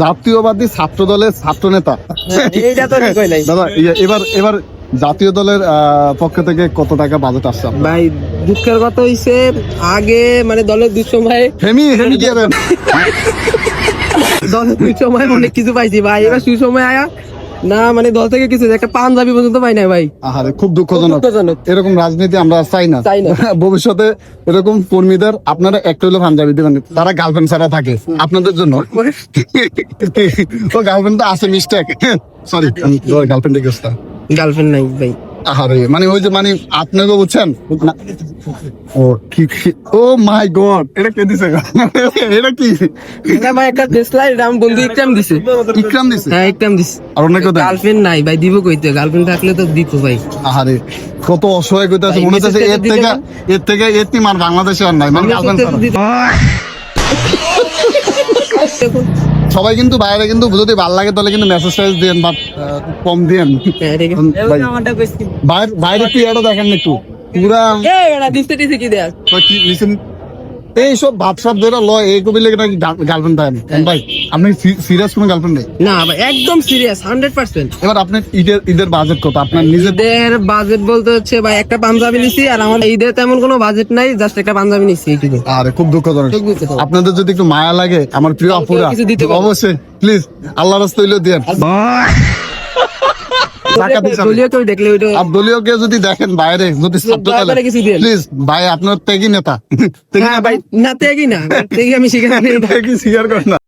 জাতীয়বাদী ছাত্র দলের ছাত্র নেতা। এইটা তো ঠিক হয় নাই দাদা এবার জাতীয় দলের পক্ষ থেকে কত টাকা বাজেট আসছে? ভাই। দুঃখের কথা হইছে আগে মানে দলের দুঃসময়ে হেমি দিবেন। দলের দুঃসময় অনেক কিছু পাইছি ভাই, এবার সুসময় আয়া না মানে দল থেকে কিছু একটা পাঞ্জাবি পর্যন্ত পাই না ভাই। আহারে খুব দুঃখজনক। দুঃখজনক। এরকম রাজনীতি আমরা চাই না। চাই না। ভবিষ্যতে এরকম কর্মীদের আপনারা একটা হলো পাঞ্জাবি দেবেন, তারা গার্লফ্রেন্ড ছাড়া থাকে আপনাদের জন্য। ও গার্লফ্রেন্ড তো আছে মিস্টেক, সরি গার্লফ্রেন্ড দেখে। গার্লফ্রেন্ড নাই ভাই। আহারে মানে ওই যে মানে আপনাকে বুঝছেন না? ও ও মাই গড, এটা কে দিছে? এটা কি? এটা ভাই একটা দেশলাই রাম বন্ধু ইকরাম দিছে। ইকরাম দিছে? হ্যাঁ ইকরাম দিছে। আর অন্য কথা গার্লফ্রেন্ড নাই ভাই, দিব কইতে? গার্লফ্রেন্ড থাকলে তো দিত ভাই। আহারে কত অসহায় কইতে আছে, ভাই, মনে হচ্ছে মেসেজ এর থেকে এতিম আর বাংলাদেশে আর নাই, মানে গার্লফ্রেন্ড ছাড়া। সবাই কিন্তু বাইরে কিন্তু যদি ভালো লাগে তাহলে কিন্তু মেসেজ দেন বা কম দেন ভাই। বাইরে কি এটা দেখেন একটু পুরা এইসব ভাবসাব যেটা লয় এই কবিলে নাকি গার্লফ্রেন্ড পায় না ভাই। আপনি সিরিয়াস কোনো গার্লফ্রেন্ড নেই? না ভাই একদম সিরিয়াস 100%। এবার আপনার ঈদের বাজেট কত আপনার নিজেদের? বাজেট বলতে হচ্ছে ভাই একটা পাঞ্জাবি নিছি, আর আমার ঈদের তেমন কোনো বাজেট নাই, জাস্ট একটা পাঞ্জাবি নিছি। আরে খুব দুঃখজনক। আপনাদের যদি একটু মায়া লাগে আমার প্রিয় আপুরা, কিছু দিতে পারবো। অবশ্যই প্লিজ আল্লাহর রাস্তায় হইলেও দেন। দলীয় কেউ যদি দেখেন বাইরে যদি প্লিজ ভাই আপনার ত্যাগী নেতা। হ্যাঁ ভাই, না ত্যাগই না, ত্যাগই আমি স্বীকার করি না। স্বীকার করেন না।